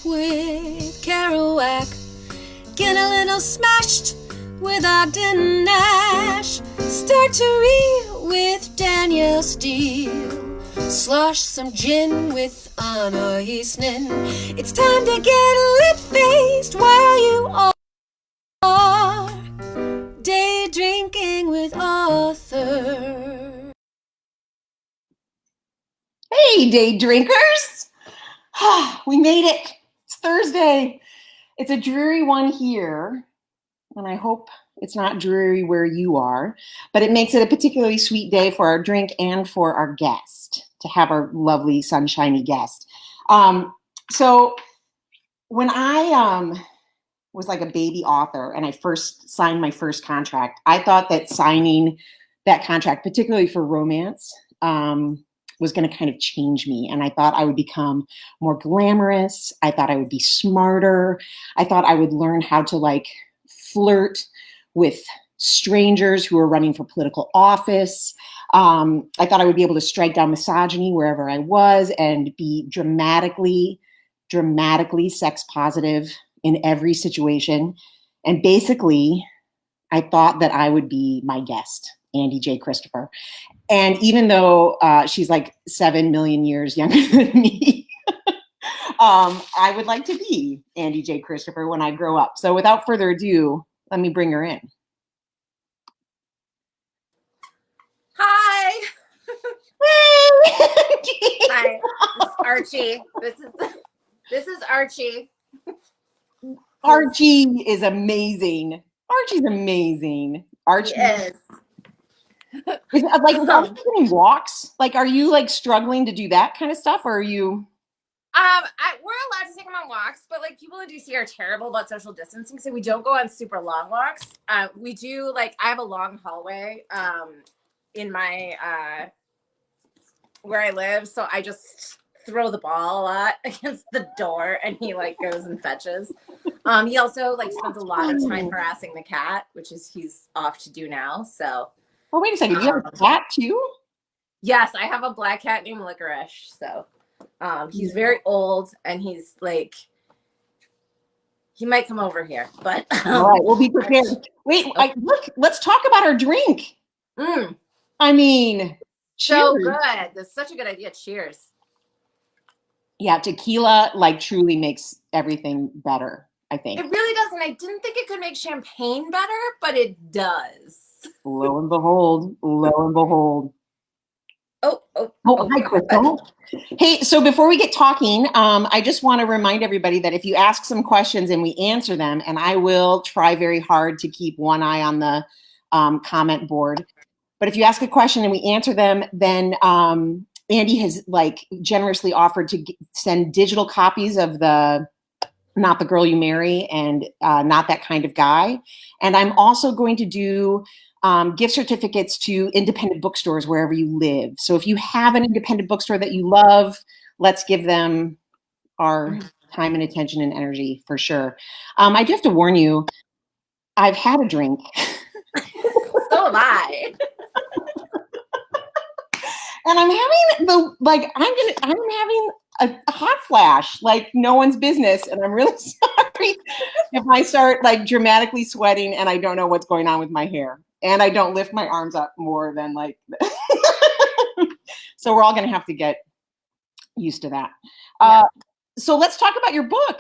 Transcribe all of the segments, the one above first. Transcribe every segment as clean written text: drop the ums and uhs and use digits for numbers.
with Kerouac. Get a little smashed with Ogden Nash. Start to read with Danielle Steele. Slosh some gin with Anna Eastman. It's time to get lit-faced while you are day drinking with Arthur. Hey, day drinkers! We made it. It's Thursday. It's a dreary one here, and I hope it's not dreary where you are, but it makes it a particularly sweet day for our drink and for our guest, to have our lovely sunshiny guest. So when I was like a baby author and I first signed my first contract, I thought that signing that contract, particularly for romance, was going to kind of change me. And I thought I would become more glamorous. I thought I would be smarter. I thought I would learn how to like flirt with strangers who are running for political office. I thought I would be able to strike down misogyny wherever I was and be dramatically sex positive in every situation. And basically, I thought that I would be my guest, Andie J. Christopher. And even though she's like 7 million years younger than me, I would like to be Andie J. Christopher when I grow up. So without further ado, let me bring her in. Hi. Hey! Hi. This is Archie. This is Archie. Archie is amazing. Archie's amazing. Archie is. Is it, like, are you doing walks? Like, are you like struggling to do that kind of stuff, or are you? We're allowed to take them on walks, but like people in DC are terrible about social distancing, so we don't go on super long walks. We do like I have a long hallway in my where I live, so I just throw the ball a lot against the door, and he like goes and fetches. He also like spends a lot of time harassing the cat, which is he's off to do now. So. Oh, wait a second. You have a cat too? Yes, I have a black cat named Licorice. So he's very old, and he's like, he might come over here, but all right, we'll be prepared. Wait, look, let's talk about our drink. I mean, so cheers. good. That's such a good idea. Cheers. Yeah, tequila like truly makes everything better, I think. It really doesn't. I didn't think it could make champagne better, but it does. Lo and behold. Oh, hi, Crystal. Hey, so before we get talking, I just want to remind everybody that if you ask some questions and we answer them, and I will try very hard to keep one eye on the comment board, but if you ask a question and we answer them, then Andie has like generously offered to send digital copies of the Not the Girl You Marry and Not That Kind of Guy. And I'm also going to do gift certificates to independent bookstores wherever you live. So if you have an independent bookstore that you love, let's give them our time and attention and energy for sure. I do have to warn you, I've had a drink. So have I. And I'm having I'm having a hot flash, like no one's business. And I'm really sorry if I start like dramatically sweating and I don't know what's going on with my hair. And I don't lift my arms up more than like, so we're all going to have to get used to that. Yeah. So let's talk about your book,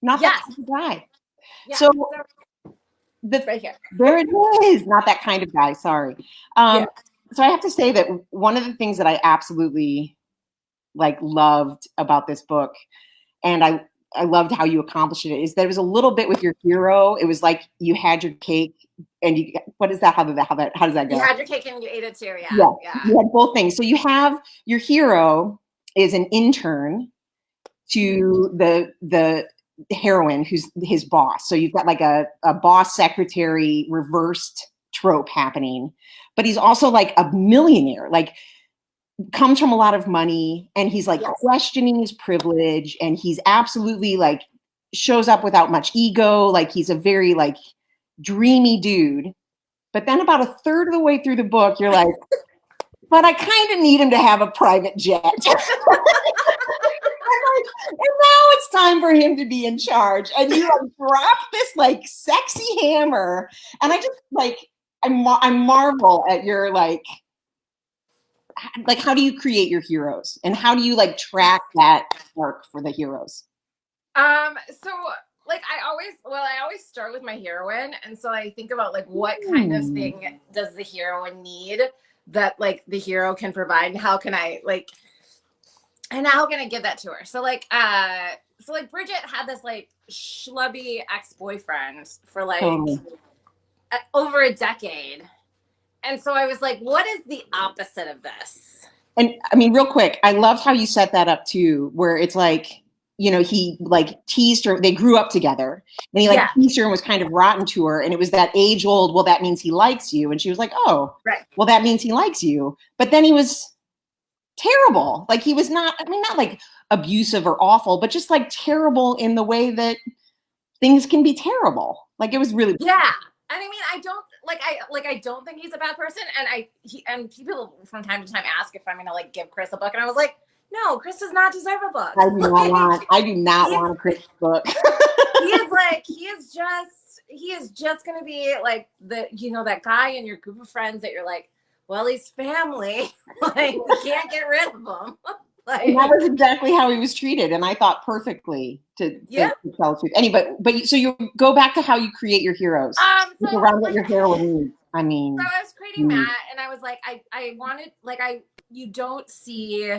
Not That Kind of Guy. Yeah. So right here. There it is. Not That Kind of Guy. Sorry. So I have to say that one of the things that I absolutely like loved about this book, and I loved how you accomplished it, is that it was a little bit with your hero. It was like you had your cake and you, what is that? How does that go? You had your cake and you ate it too. Yeah. You had both things. So you have your hero is an intern to the heroine who's his boss. So you've got like a boss secretary reversed trope happening, but he's also like a millionaire, like comes from a lot of money, and he's like questioning his privilege, and he's absolutely like shows up without much ego. Like he's a very like dreamy dude. But then about a third of the way through the book, you're like, but I kind of need him to have a private jet. And now it's time for him to be in charge. And you like drop this like sexy hammer. And I just like, I marvel at your like, how do you create your heroes? And how do you like track that arc for the heroes? So like I always start with my heroine. And so I think about like what kind of thing does the heroine need that like the hero can provide, and how can I give that to her? So like Bridget had this like schlubby ex-boyfriend for like over a decade. And so I was like, what is the opposite of this? And I mean, real quick, I loved how you set that up too, where it's like, you know, he like teased her. They grew up together, and he like teased her and was kind of rotten to her. And it was that age old, well, that means he likes you. And she was like, oh, right. Well, that means he likes you. But then he was terrible. Like he was not, I mean, not like abusive or awful, but just like terrible in the way that things can be terrible. Like it was really And I mean, I don't think he's a bad person. And people from time to time ask if I'm gonna like give Chris a book, and I was like, no, Chris does not deserve a book. I do not want a Chris book. he is just gonna be like that guy in your group of friends that you're like, well, he's family. Like we can't get rid of him. Like, and that was exactly how he was treated, and I thought perfectly to tell the truth. Anyway, but so you go back to how you create your heroes. So, around what your heroine needs. I mean, so I was creating Matt, and I was like, I wanted you don't see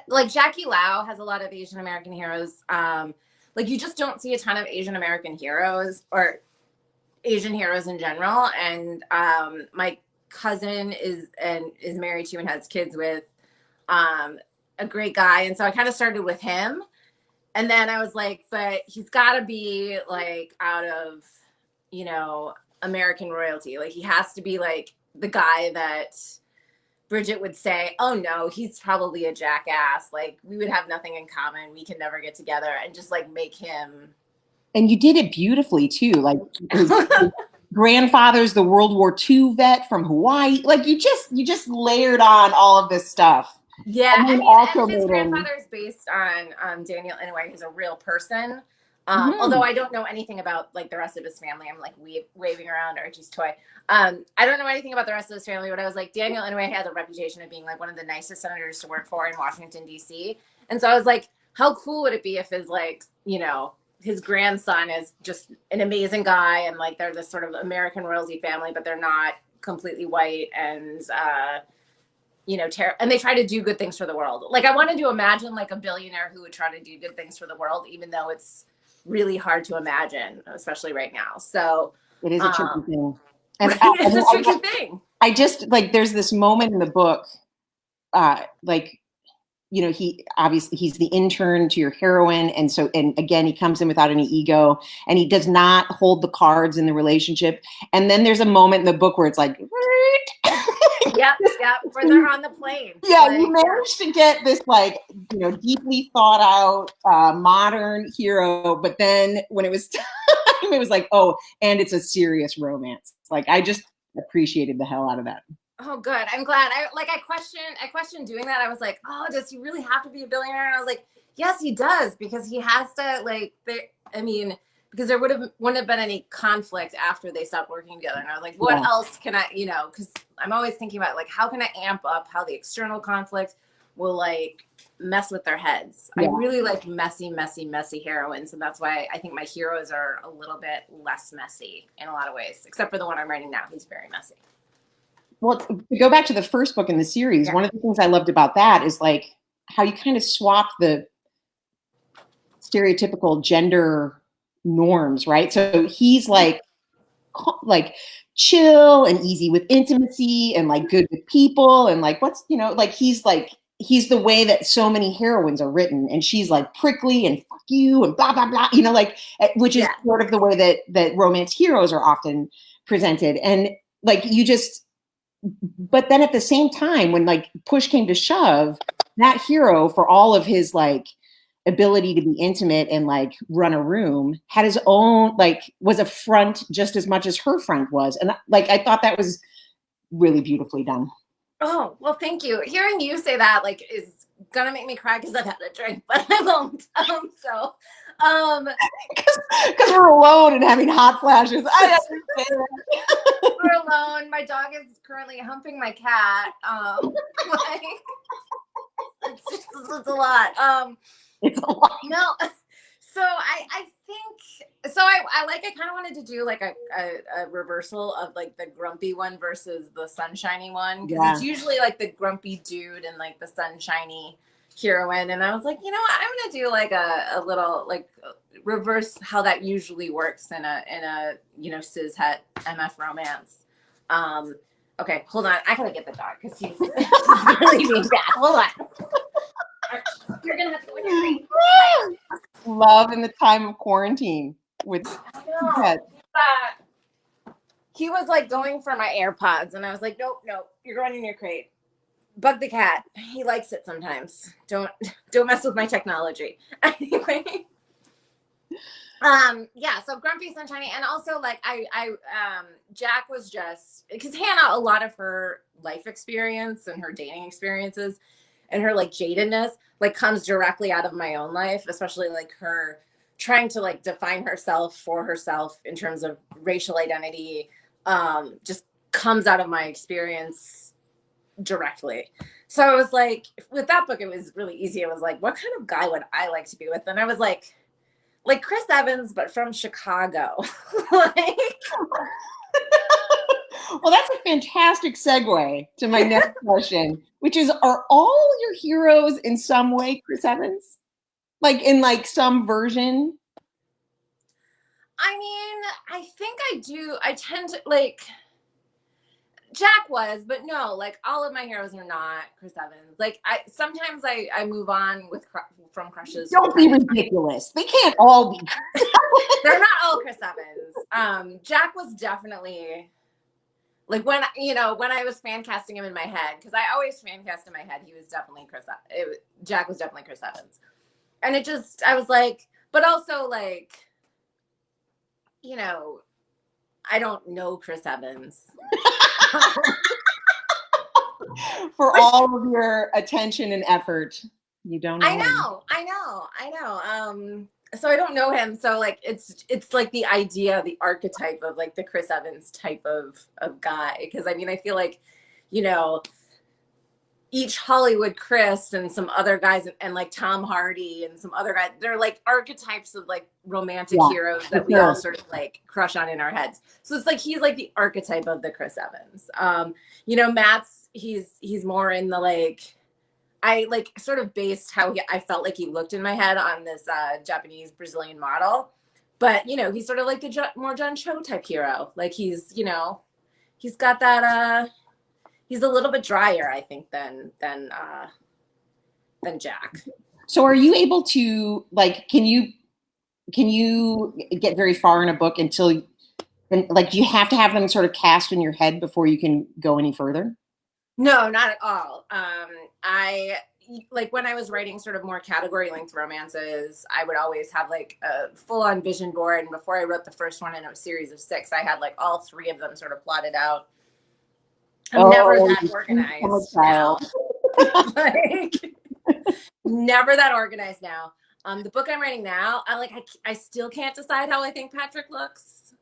like Jackie Lau has a lot of Asian American heroes. Like you just don't see a ton of Asian American heroes or Asian heroes in general. And my cousin is married to and has kids with a great guy, and so I kind of started with him, and then I was like, but he's got to be like out of American royalty. Like he has to be like the guy that Bridget would say, oh no, he's probably a jackass, like we would have nothing in common, we can never get together, and just like make him. And you did it beautifully too. Like his grandfather's the World War II vet from Hawaii. Like you just layered on all of this stuff. Yeah, I mean, and his grandfather is based on Daniel Inouye, who's a real person. Although I don't know anything about like the rest of his family. I'm like waving around Archie's toy. I don't know anything about the rest of his family, but I was like, Daniel Inouye has a reputation of being like one of the nicest senators to work for in Washington, D.C. And so I was like, how cool would it be if his like, his grandson is just an amazing guy, and like they're this sort of American royalty family, but they're not completely white, and and they try to do good things for the world. Like I wanted to imagine like a billionaire who would try to do good things for the world, even though it's really hard to imagine, especially right now. So it is a tricky thing. And it's a tricky thing. I just like, there's this moment in the book, he obviously he's the intern to your heroine. And so, and again, he comes in without any ego, and he does not hold the cards in the relationship. And then there's a moment in the book where it's like, Yep, where they're on the plane. Yeah, like, you managed to get this like, deeply thought out, modern hero. But then when it was time, it was like, oh, and it's a serious romance. Like I just appreciated the hell out of that. Oh, good. I'm glad. I questioned doing that. I was like, oh, does he really have to be a billionaire? And I was like, yes, he does, because he has to because there wouldn't have been any conflict after they stopped working together. And I was like, what else can I, because I'm always thinking about like, how can I amp up how the external conflict will like mess with their heads. Yeah. I really like messy heroines. And that's why I think my heroes are a little bit less messy in a lot of ways, except for the one I'm writing now. He's very messy. Well, to go back to the first book in the series, one of the things I loved about that is like how you kind of swap the stereotypical gender norms, right? So he's like chill and easy with intimacy and like good with people, and like he's the way that so many heroines are written, and she's like prickly and fuck you and blah blah blah, which is sort of the way that romance heroes are often presented. And like but then at the same time, when like push came to shove, that hero, for all of his like ability to be intimate and like run a room, had his own, like was a front just as much as her front was. And like, I thought that was really beautifully done. Oh, well, thank you. Hearing you say that like is gonna make me cry because I've had a drink, but I won't. Because we're alone and having hot flashes. I understand. We're alone. My dog is currently humping my cat. Like, it's a lot. It's a lot. No. So I think so. I kind of wanted to do like a reversal of like the grumpy one versus the sunshiny one, because it's usually like the grumpy dude and like the sunshiny heroine. And I was like, you know what, I'm gonna do like a little like reverse how that usually works in a cis het MF romance. Okay, hold on, I gotta get the dog because he's really being bad. Hold on. You're gonna have to go in your crate. Love in the time of quarantine with pets. He was like going for my AirPods, and I was like, nope, you're going in your crate. Bug the cat. He likes it sometimes. Don't mess with my technology. Anyway. So grumpy, sunshiny, and also like I Jack was just because Hannah, a lot of her life experience and her dating experiences and her like jadedness like comes directly out of my own life, especially like her trying to like define herself for herself in terms of racial identity, just comes out of my experience directly. So I was like, with that book, it was really easy. It was like, what kind of guy would I like to be with? And I was like Chris Evans, but from Chicago. Like, well, that's a fantastic segue to my next question, which is, are all your heroes in some way Chris Evans? Like in like some version? I mean, I think I do. I tend to like Jack was, but no, like all of my heroes are not Chris Evans. Like sometimes I move on from crushes. Don't be ridiculous. They can't all be Chris Evans. They're not all Chris Evans. Jack was definitely like when I was fan casting him in my head, because I always fan cast in my head, he was definitely Jack was definitely Chris Evans. And it just, I was like, but also like, I don't know Chris Evans. For all of your attention and effort, you don't know. I know. So I don't know him. So like, it's like the idea, the archetype of like the Chris Evans type of guy. Cause I mean, I feel like, each Hollywood Chris and some other guys and like Tom Hardy and some other guys, they're like archetypes of like romantic heroes that we all sort of like crush on in our heads. So it's like, he's like the archetype of the Chris Evans. Matt's, he's more in the like, I like sort of based how I felt like he looked in my head on this Japanese Brazilian model, but he's sort of like the more John Cho type hero. Like he's got that, he's a little bit drier, I think, than Jack. So are you able to like, can you get very far in a book until like, you have to have them sort of cast in your head before you can go any further? No, not at all. I like when I was writing sort of more category length romances, I would always have like a full on vision board. And before I wrote the first one in a series of 6, I had like all 3 of them sort of plotted out. I'm never that organized now. Like, never that organized now. The book I'm writing now, I still can't decide how I think Patrick looks.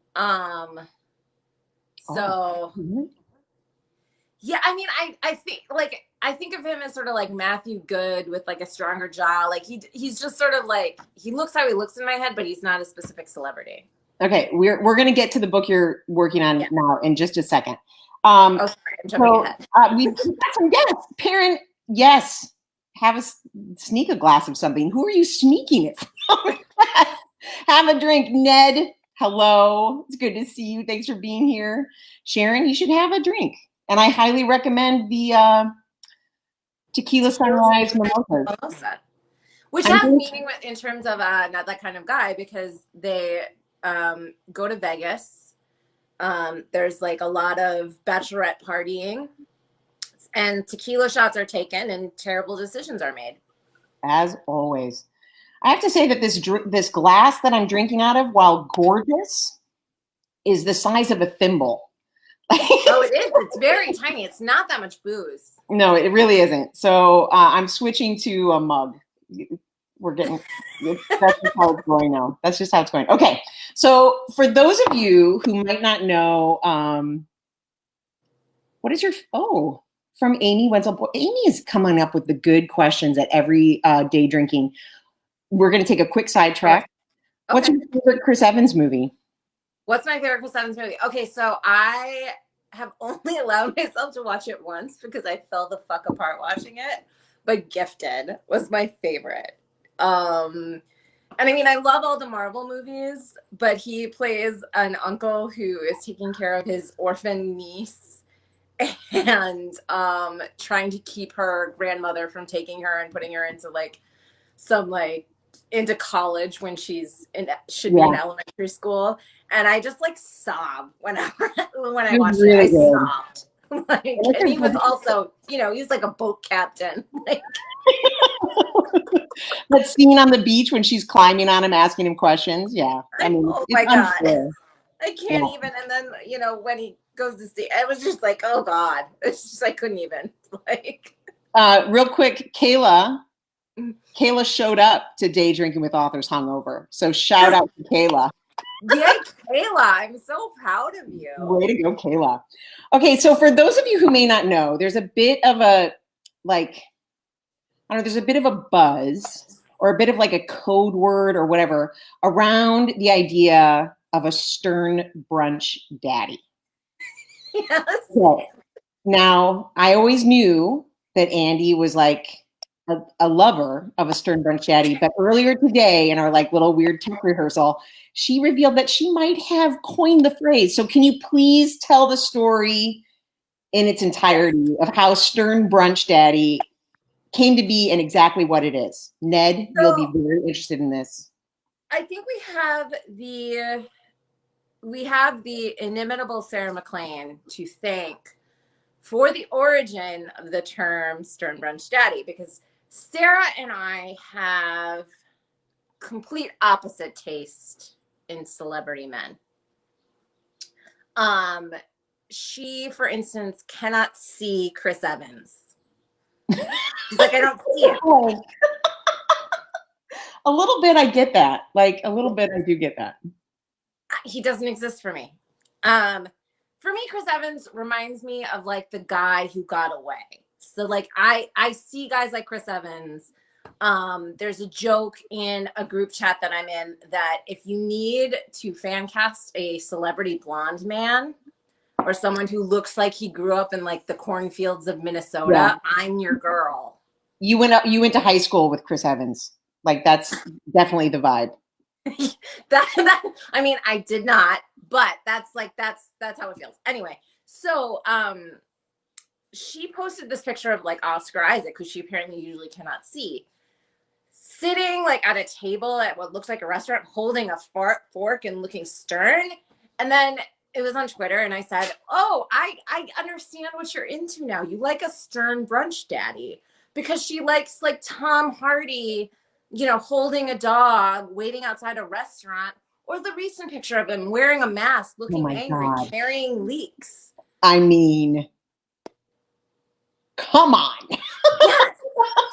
Yeah, I mean, I think of him as sort of like Matthew Good with like a stronger jaw. Like he's just sort of like, he looks how he looks in my head, but he's not a specific celebrity. Okay, we're gonna get to the book you're working on now in just a second. Sorry, I'm jumping ahead. We've got some guests. Perrin, yes, sneak a glass of something. Who are you sneaking it from? Have a drink. Ned, hello. It's good to see you. Thanks for being here. Sharon, you should have a drink. And I highly recommend the Tequila Sunrise Mimosa. Which has meaning in terms of not that kind of guy, because they go to Vegas. There's like a lot of bachelorette partying, and tequila shots are taken and terrible decisions are made. As always. I have to say that this glass that I'm drinking out of, while gorgeous, is the size of a thimble. Oh, it is. It's very tiny. It's not that much booze. No, it really isn't. So I'm switching to a mug. We're getting, that's just how it's going now. That's just how it's going. Okay. So for those of you who might not know, what is your, from Amy Wenzel. Amy is coming up with the good questions at every day drinking. We're going to take a quick sidetrack. Okay. What's your favorite Chris Evans movie? What's my favorite Chris Evans movie? Okay, so I have only allowed myself to watch it once because I fell the fuck apart watching it. But Gifted was my favorite. And I mean, I love all the Marvel movies, but he plays an uncle who is taking care of his orphan niece and trying to keep her grandmother from taking her and putting her into like some like into college when should be in elementary school. And I just like sob when I watched really it. I sobbed. Like, and he was also, he was like a boat captain. Like that scene on the beach when she's climbing on him, asking him questions. Yeah. I mean, oh my God. Unfair. I can't even. And then, when he goes to see, it was just like, oh God. It's just, I couldn't even. Like, real quick, Kayla showed up to Day Drinking with Authors hungover. So shout out to Kayla. Yeah, Kayla, I'm so proud of you. Way to go, Kayla. Okay, so for those of you who may not know, there's a bit of a, there's a bit of a buzz or a bit of like a code word or whatever around the idea of a Stern Brunch Daddy. Yes. So, now, I always knew that Andie was like a lover of a Stern Brunch Daddy, but earlier today in our like little weird tech rehearsal, she revealed that she might have coined the phrase. So can you please tell the story in its entirety of how Stern Brunch Daddy came to be and exactly what it is? Ned, you'll be very interested in this. I think we have the inimitable Sarah McLean to thank for the origin of the term Stern Brunch Daddy, because Sarah and I have complete opposite taste in celebrity men. She, for instance, cannot see Chris Evans. She's like, I don't see it. A little bit, I get that. Like a little bit, I do get that. He doesn't exist for me. For me, Chris Evans reminds me of like the guy who got away. So like I see guys like Chris Evans. There's a joke in a group chat that I'm in that if you need to fan cast a celebrity blonde man or someone who looks like he grew up in like the cornfields of Minnesota, I'm your girl. You went to high school with Chris Evans. Like that's definitely the vibe. that I mean, I did not, but that's how it feels. Anyway, so she posted this picture of like Oscar Isaac, who she apparently usually cannot see, sitting like at a table at what looks like a restaurant, holding a fork and looking stern. And then it was on Twitter, and I said, "Oh, I understand what you're into now. You like a Stern Brunch Daddy because she likes like Tom Hardy." Holding a dog, waiting outside a restaurant, or the recent picture of him wearing a mask, looking angry, carrying leeks. I mean, come on. Yes.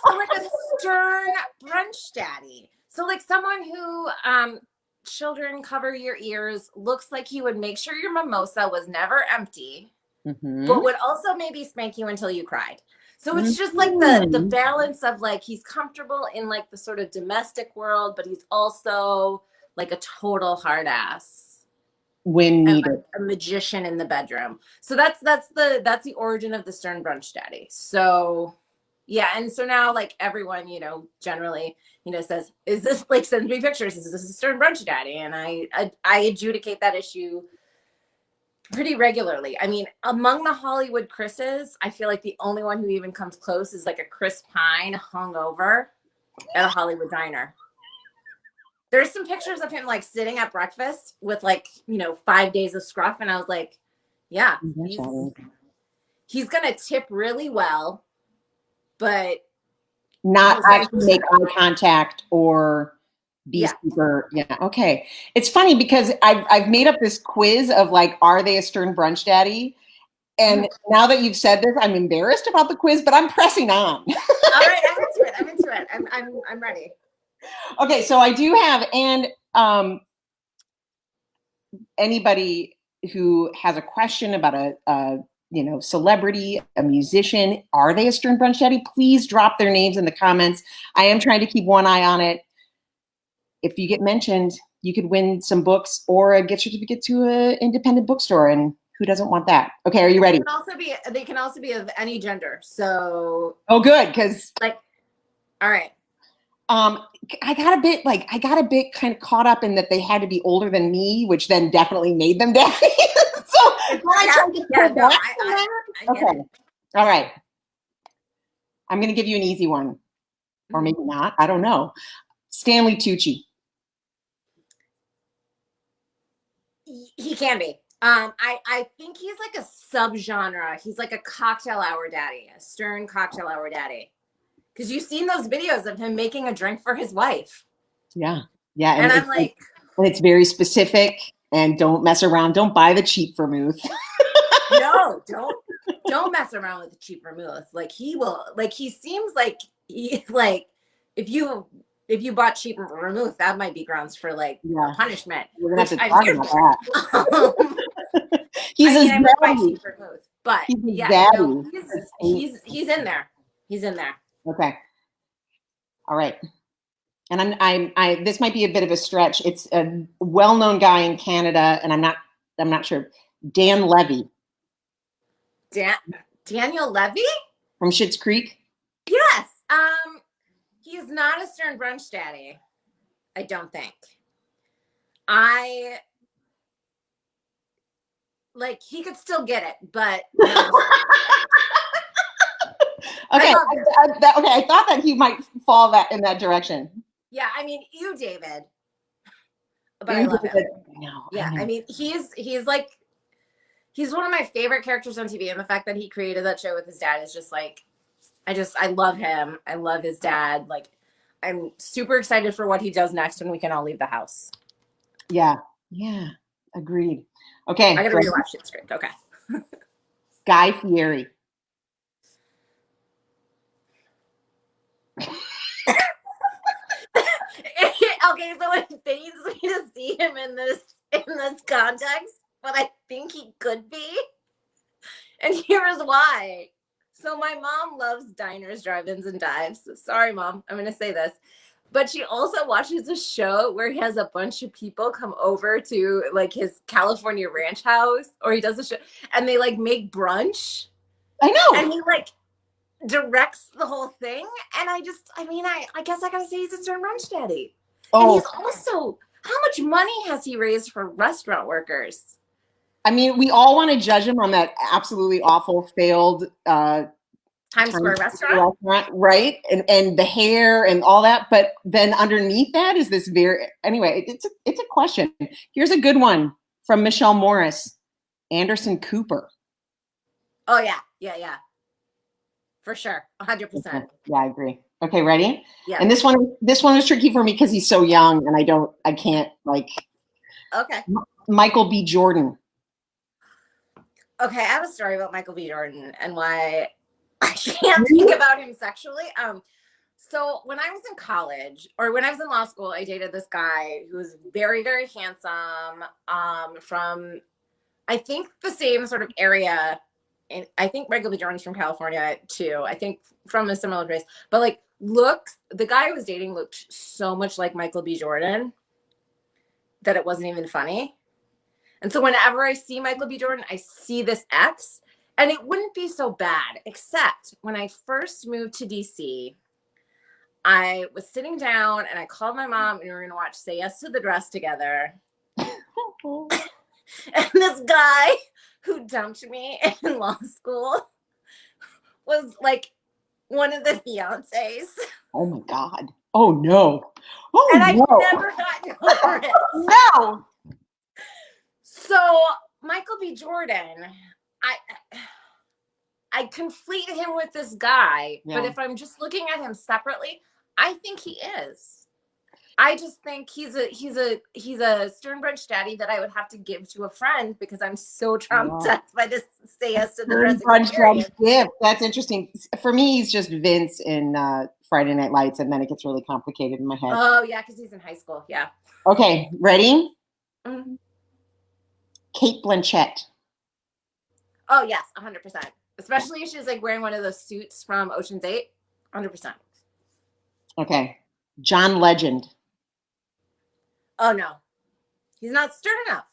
So like a Stern Brunch Daddy. So like someone who, children cover your ears, looks like he would make sure your mimosa was never empty, but would also maybe spank you until you cried. So it's just like the balance of like, he's comfortable in like the sort of domestic world, but he's also like a total hard ass when needed, like a magician in the bedroom. So that's the origin of the Stern Brunch Daddy. So yeah. And so now like everyone, generally, says, is this like, sends me pictures. Is this a Stern Brunch Daddy? And I adjudicate that issue pretty regularly. I mean, among the Hollywood Chris's, I feel like the only one who even comes close is like a Chris Pine hungover at a Hollywood diner. There's some pictures of him like sitting at breakfast with like, 5 days of scruff. And I was like, yeah, he's going to tip really well, but not actually make eye contact or be super. Yeah. Okay. It's funny because I've made up this quiz of like, are they a Stern Brunch Daddy? And now that you've said this, I'm embarrassed about the quiz, but I'm pressing on. All right, I'm into it. I'm ready. Okay, so I do have, and anybody who has a question about a celebrity, a musician, are they a Stern Brunch Daddy? Please drop their names in the comments. I am trying to keep one eye on it. If you get mentioned, you could win some books or a gift certificate to an independent bookstore, and who doesn't want that? Okay, are you ready? They can also be of any gender. So good, because all right. I got a bit kind of caught up in that they had to be older than me, which then definitely made them daddy. So okay. All right. I'm going to give you an easy one, or maybe not. I don't know. Stanley Tucci. He can be. I think he's like a subgenre. He's like a cocktail hour daddy, a Stern cocktail hour daddy. Because you've seen those videos of him making a drink for his wife. Yeah. And I'm like, and it's very specific. And don't mess around. Don't buy the cheap vermouth. No, don't mess around with the cheap vermouth. Like he will. Like he seems like if you bought cheap vermouth, that might be grounds for punishment. We're gonna have to talk about that. He's cheap vermouth, but he's in there. He's in there. Okay. All right. And I this might be a bit of a stretch. It's a well-known guy in Canada, and I'm not sure. Dan Levy. Daniel Levy? From Schitt's Creek? Yes. He's not a Stern Brunch Daddy. I don't think. He could still get it, but okay. I thought that he might fall in that direction. Yeah, I mean, you, David. But I love him. No. Yeah, I mean, he's one of my favorite characters on TV, and the fact that he created that show with his dad is just like, I love him. I love his dad. Like, I'm super excited for what he does next when we can all leave the house. Yeah, agreed. Okay, I gotta rewatch Schitt's Creek. Okay. Guy Fieri. Okay, so it pains me to see him in this context, but I think he could be. And here's why. So my mom loves diners, drive-ins, and dives. Sorry, Mom, I'm going to say this. But she also watches a show where he has a bunch of people come over to his California ranch house, or he does a show and they make brunch. I know. And he directs the whole thing. And I guess I got to say he's a Stern Brunch Daddy. Oh. And he's also, how much money has he raised for restaurant workers? I mean, we all want to judge him on that absolutely awful failed Times Square restaurant, right? And the hair and all that. But then underneath that is this anyway, it's a question. Here's a good one from Michelle Morris. Anderson Cooper. Oh, yeah. For sure. 100%. Yeah, I agree. Okay, ready? Yeah. And this one was tricky for me because he's so young and I can't Okay. Michael B. Jordan. Okay, I have a story about Michael B. Jordan and why I can't think about him sexually. So when I was in college, or when I was in law school, I dated this guy who was very, very handsome, from, I think, the same sort of area. And I think Michael B. Jordan's from California too. I think from a similar place. But the guy I was dating looked so much like Michael B. Jordan that it wasn't even funny. And so whenever I see Michael B. Jordan, I see this X, and it wouldn't be so bad, except when I first moved to DC, I was sitting down and I called my mom and we were going to watch Say Yes to the Dress together. And this guy who dumped me in law school was one of the fiancés. Oh my God. Oh no. Oh, and I've never gotten over it. No. So Michael B. Jordan, I conflate him with this guy, but if I'm just looking at him separately, I think he is. I just think he's a Stern Brunch daddy that I would have to give to a friend because I'm so traumatized by this say yes to the Stern dress Brunch Daddy experience. gift. That's interesting. For me, he's just Vince in Friday Night Lights, and then it gets really complicated in my head. Oh yeah, because he's in high school. Yeah. Okay, ready? Mm-hmm. Kate Blanchett. Oh yes, 100%. Especially if she's like wearing one of those suits from Ocean's 8. 100%. Okay, John Legend. Oh no, he's not stern enough.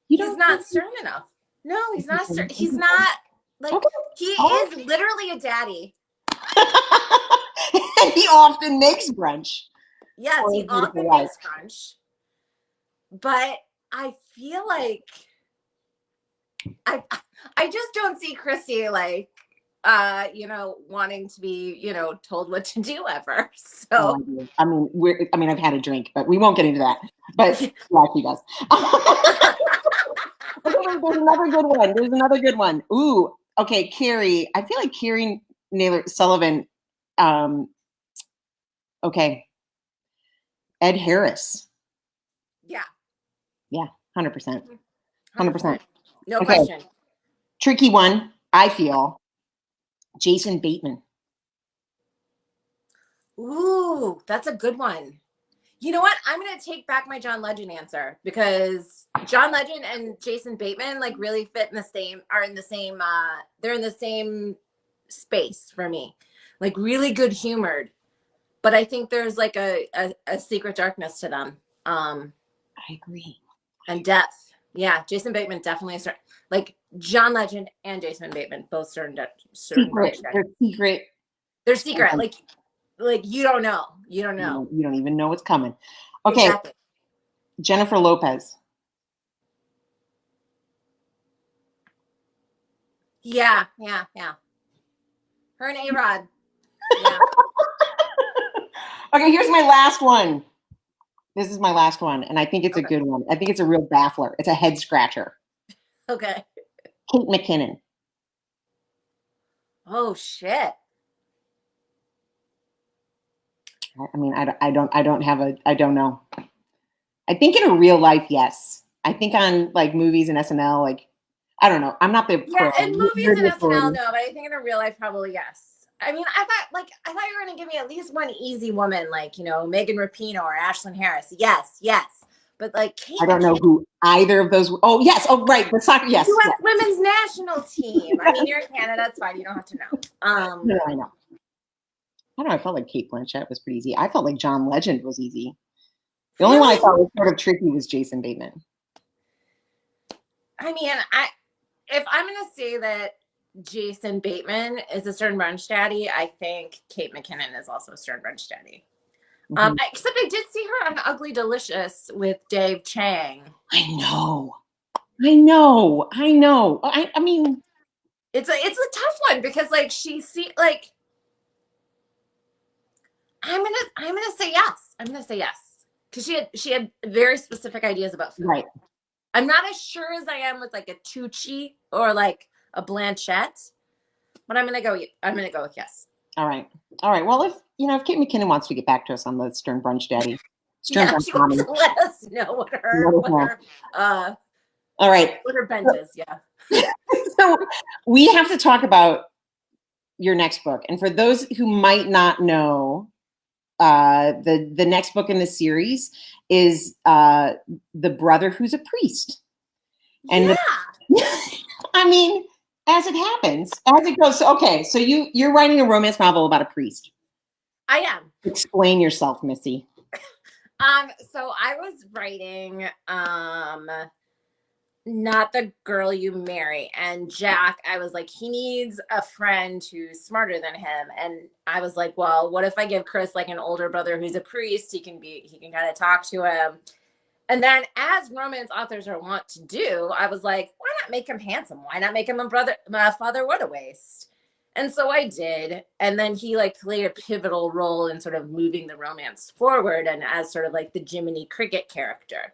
You He's don't not think- stern enough. No, he's not stern. He's not like Okay. he is literally a daddy. And he often makes brunch. Yes, For he his beautiful often wife. makes brunch. But I feel like I just don't see Chrissy like wanting to be, told what to do ever. So Oh, I mean, I've had a drink, but we won't get into that. But yeah, she does. Okay, wait, there's another good one. There's another good one. Ooh, okay, Carrie. I feel like Carrie Naylor Sullivan. Okay, Ed Harris. yeah. Yeah, 100%. 100%. No Okay. question. Tricky one, I feel. Jason Bateman. Ooh, that's a good one. You know what? I'm gonna take back my John Legend answer because John Legend and Jason Bateman like really fit in the same they're in the same space for me. Like really good humored. But I think there's like a secret darkness to them. I agree. And depth. Yeah, Jason Bateman definitely like John Legend and Jason Bateman both certain Secret. They're secret. They're secret. Like you don't know. You don't know. You don't even know what's coming. Okay. Exactly. Jennifer Lopez. Yeah. Her and A-Rod. Yeah. Okay, here's my last one. This is my last one, and I think it's a good one. I think it's a real baffler. It's a head scratcher. Okay. Kate McKinnon. Oh shit. I mean, I don't know. I think in a real life, yes. I think on like movies and SNL, like, I don't know. I'm not the Yeah, pro. in movies and SNL, no, but I think in a real life, probably yes. I mean, I thought you were gonna give me at least one easy woman, like Megan Rapinoe or Ashlyn Harris. Yes. But like Kate I don't know who either of those. Oh yes. Oh right. The soccer. Yes. U.S. Yes. Women's National Team. I mean, you're in Canada. It's fine. You don't have to know. No, I know. I don't know. I felt like Kate Blanchett was pretty easy. I felt like John Legend was easy. The only one I thought was sort of tricky was Jason Bateman. I mean, if I'm gonna say that Jason Bateman is a Stern Brunch daddy, I think Kate McKinnon is also a Stern Brunch daddy. Mm-hmm. Except I did see her on Ugly Delicious with Dave Chang. I know. I mean, It's a tough one because like I'm gonna say yes. I'm gonna say yes because she had very specific ideas about food. Right. I'm not as sure as I am with like a Tucci or like a Blanchett, but I'm gonna go with yes. All right. Well, if Kate McKinnon wants to get back to us on the Stern Brunch Daddy, She wants to let us know what her all right, what her bent is. Yeah. So we have to talk about your next book, and for those who might not know, the next book in the series is The Brother Who's a Priest. And I mean, as it happens, as it goes. Okay, so you're writing a romance novel about a priest. I am. Explain yourself, Missy. So I was writing Not the Girl You Marry, and Jack, I was like, he needs a friend who's smarter than him, and I was like, well, what if I give Chris like an older brother who's a priest? He can kind of talk to him. And then, as romance authors are wont to do, I was like, why not make him handsome? Why not make him a Father What a Waste? And so I did. And then he like played a pivotal role in sort of moving the romance forward, and as sort of like the Jiminy Cricket character.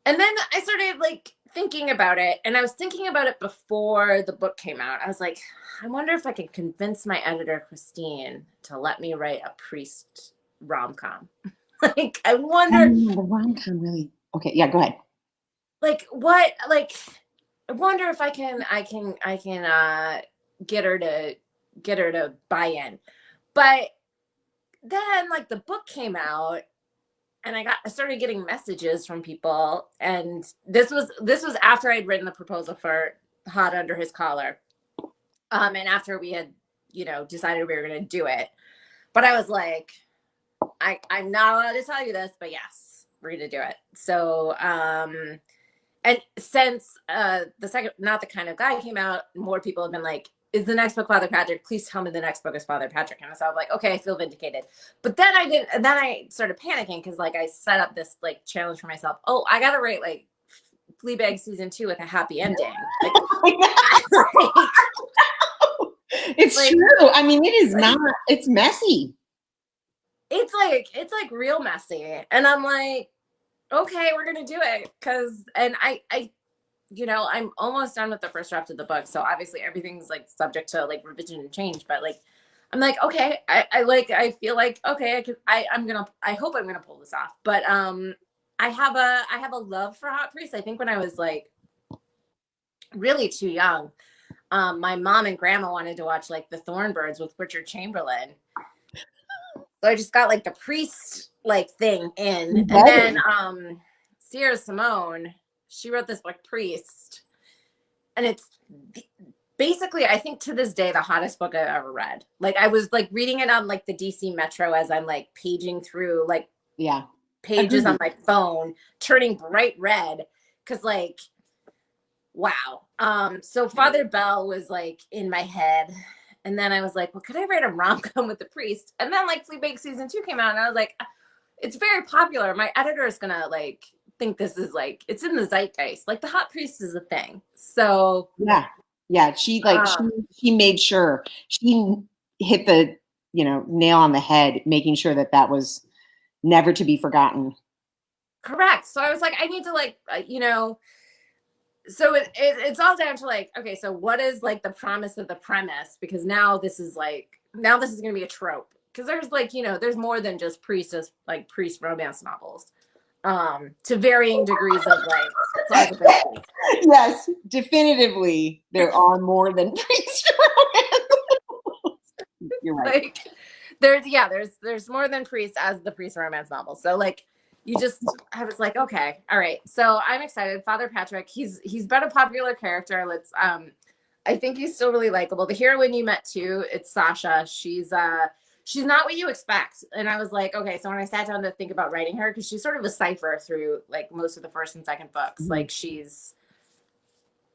And then I started like thinking about it, and I was thinking about it before the book came out. I was like, I wonder if I could convince my editor, Christine, to let me write a priest rom-com. Like, I wonder. The rom-com really. Okay, yeah, go ahead. Like, what? Like, I wonder if I can get her to buy in. But then, like, the book came out, and I started getting messages from people, and this was after I'd written the proposal for Hot Under His Collar, and after we had, decided we were going to do it. But I was like, I'm not allowed to tell you this, but yes, we're going to do it. So, and since the second Not the Kind of Guy came out, more people have been like, is the next book Father Patrick? Please tell me the next book is Father Patrick. And so I'm like, okay, I feel vindicated. But then I started panicking because, like, I set up this, like, challenge for myself. Oh, I got to write, like, Fleabag season 2 with a happy ending. Like, it's like, true. I mean, it is not, it's messy. It's like real messy. And I'm like, okay, we're going to do it. And I'm almost done with the first draft of the book. So obviously everything's, like, subject to, like, revision and change. But, like, I'm like, okay, I feel like, okay, I hope I'm going to pull this off. But, I have a love for Hot Priest. I think when I was, like, really too young, my mom and grandma wanted to watch, like, The Thornbirds with Richard Chamberlain. So I just got, like, the priest, like, thing in. And then Sierra Simone, she wrote this book, Priest. And it's basically, I think to this day, the hottest book I've ever read. Like, I was, like, reading it on, like, the DC Metro as I'm, like, paging through, like, pages on my phone, turning bright red. Because, like, wow. So Father Bell was, like, in my head. And then I was like, well, could I write a rom-com with the priest? And then, like, Fleabag season 2 came out, and I was like, it's very popular. My editor is gonna, like, think this is, like, it's in the zeitgeist. Like, the hot priest is a thing. So yeah. She, like, she made sure she hit the nail on the head, making sure that was never to be forgotten. Correct. So I was like, I need to, like, so it's all down to, like, okay, so what is, like, the promise of the premise? Because now this is going to be a trope. Because there's, like, there's more than just priest romance novels, to varying degrees of, like, plausibility. Yes, definitively, there are more than priest romance. You're right. Like, there's more than priest as the priest romance novel. So, like, I was like, okay, all right. So I'm excited. Father Patrick, he's been a popular character. I think he's still really likable. The heroine you met too, it's Sasha. She's not what you expect. And I was like, okay, so when I sat down to think about writing her, because she's sort of a cipher through, like, most of the first and second books. Like, she's,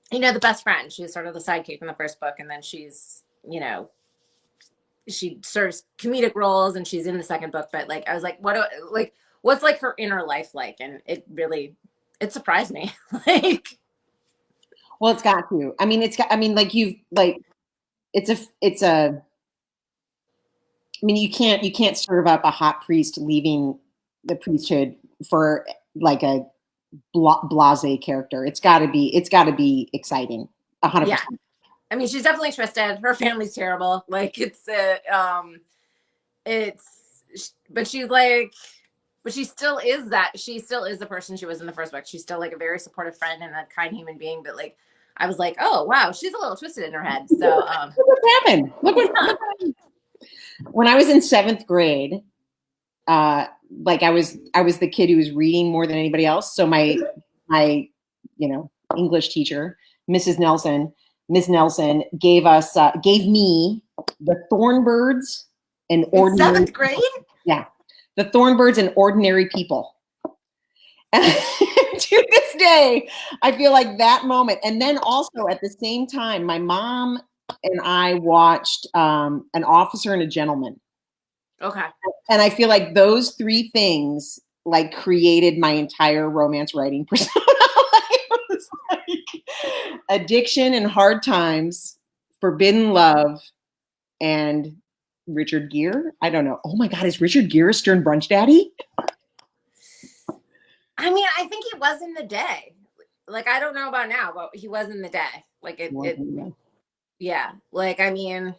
the best friend. She's sort of the sidekick in the first book, and then she's, she serves comedic roles, and she's in the second book. But, like, I was like, what's, like, her inner life like? And it surprised me. Like, well, it's got to. I mean, you can't serve up a hot priest leaving the priesthood for, like, a blasé character. It's got to be exciting. 100%. Yeah. I mean, she's definitely twisted. Her family's terrible. Like, but she's like, but she still is that. She still is the person she was in the first book. She's still, like, a very supportive friend and a kind human being. But, like, I was like, oh wow, she's a little twisted in her head. So look what happened. Look what happened. When I was in 7th grade, like, I was the kid who was reading more than anybody else. So my English teacher, Miss Nelson, gave me the Thornbirds and Ordinary. 7th grade? Yeah. The Thornbirds and Ordinary People. And to this day, I feel like that moment. And then also at the same time, my mom and I watched An Officer and a Gentleman. Okay. And I feel like those 3 things, like, created my entire romance writing persona. It was like addiction and hard times, forbidden love, and Richard Gere. I don't know. Oh my God, is Richard Gere a Stern Brunch Daddy? I mean, I think he was in the day. Like, I don't know about now, but he was in the day. Like, yeah. Like, I mean,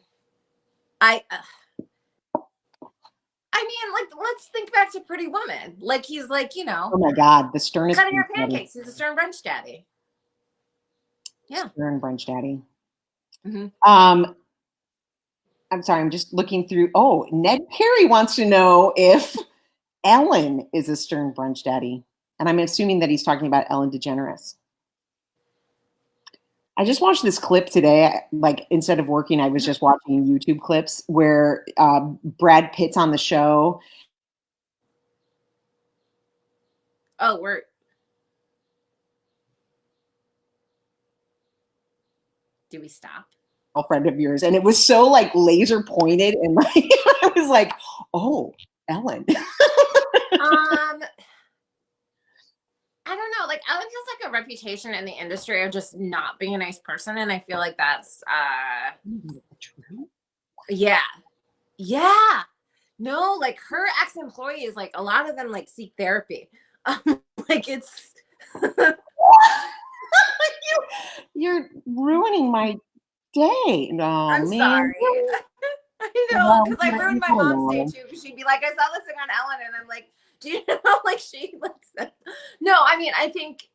mean, like, let's think back to Pretty Woman. Like, he's like, you know, Oh my God, the sternest. cutting your pancakes. He's a Stern Brunch Daddy. Yeah. Stern Brunch Daddy. Mm-hmm. I'm sorry, I'm just looking through. Oh, Ned Perry wants to know if Ellen is a Stern Brunch Daddy. And I'm assuming that he's talking about Ellen DeGeneres. I just watched this clip today. Like, instead of working, I was just watching YouTube clips where Brad Pitt's on the show. Oh, we're. Do we stop? Friend of yours, and it was so like laser pointed, and like I was like, oh, Ellen. I don't know. Like, Ellen has like a reputation in the industry of just not being a nice person, and I feel like that's true. Yeah. No, like her ex-employees, like a lot of them like seek therapy. Like it's You're ruining my day. No, I'm man. sorry. I know, because I ruined my mom's day too. Because she'd be like, I saw this thing on Ellen, and I'm like, do you know? Like she looks. No, I mean, I think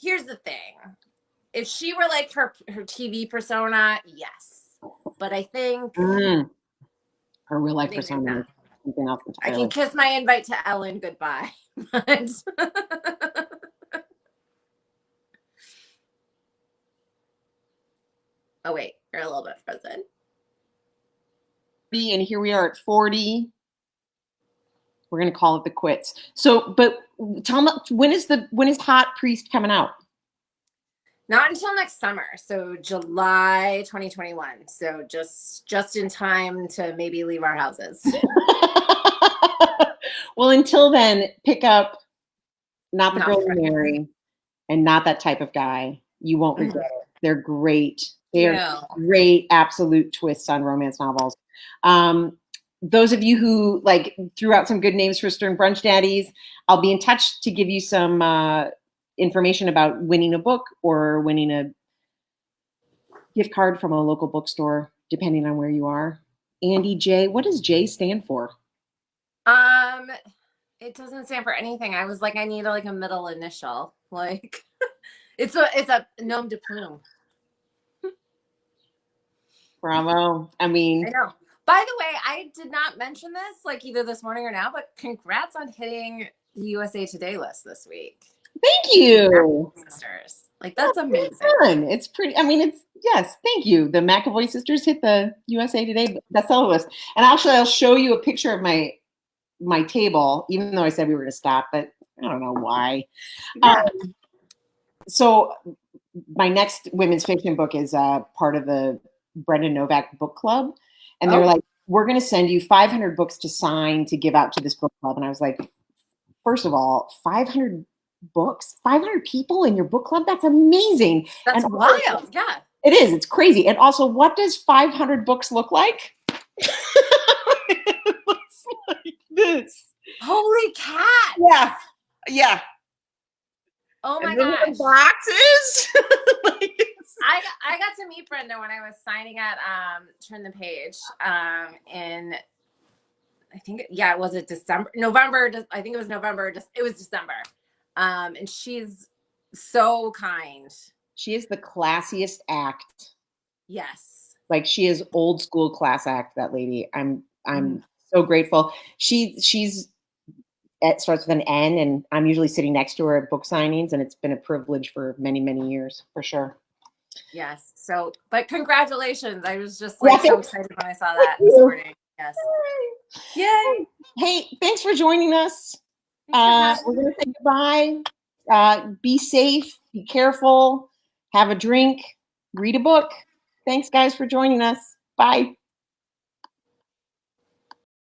here's the thing: if she were like her TV persona, yes, but I think her real life persona is something else entirely. I can kiss my invite to Ellen goodbye, but. Oh, wait, you're a little bit frozen. And here we are at 40. We're going to call it the quits. So, but tell me, when is Hot Priest coming out? Not until next summer. So July 2021. So just in time to maybe leave our houses. Well, until then, pick up Not the Girl You Marry and Not That Type of Guy. You won't regret it. They're great. They're great absolute twists on romance novels. Those of you who like threw out some good names for Stern Brunch Daddies, I'll be in touch to give you some information about winning a book or winning a gift card from a local bookstore, depending on where you are. Andie J, what does J stand for? It doesn't stand for anything. I was like, I need a middle initial. Like, it's a nom de plume. Bravo. I mean, I know. By the way, I did not mention this like either this morning or now, but congrats on hitting the USA Today list this week. Thank you. Sisters. Like, that's amazing. Fun. It's pretty, I mean, yes, thank you. The McAvoy sisters hit the USA Today bestseller list. And actually, I'll show you a picture of my table, even though I said we were going to stop, but I don't know why. Yeah. So my next women's fiction book is part of the Brendan Novak book club. And they were like, we're going to send you 500 books to sign to give out to this book club. And I was like, first of all, 500 books, 500 people in your book club? That's amazing. That's wild. Yeah. It is. It's crazy. And also, what does 500 books look like? It looks like this. Holy cat. Yeah. Yeah. Oh my gosh. Boxes. I got to meet Brenda when I was signing at Turn the Page in I think was it November? I think it was November. It was December. And she's so kind. She is the classiest act. Yes. Like she is old school class act, that lady. I'm so grateful. She's it starts with an N, and I'm usually sitting next to her at book signings, and it's been a privilege for many, many years, for sure. Yes. So, but congratulations. I was just like so excited when I saw that this morning. Yes. Yay. Hey, thanks for joining us. We're going to say goodbye. Be safe. Be careful. Have a drink. Read a book. Thanks, guys, for joining us. Bye.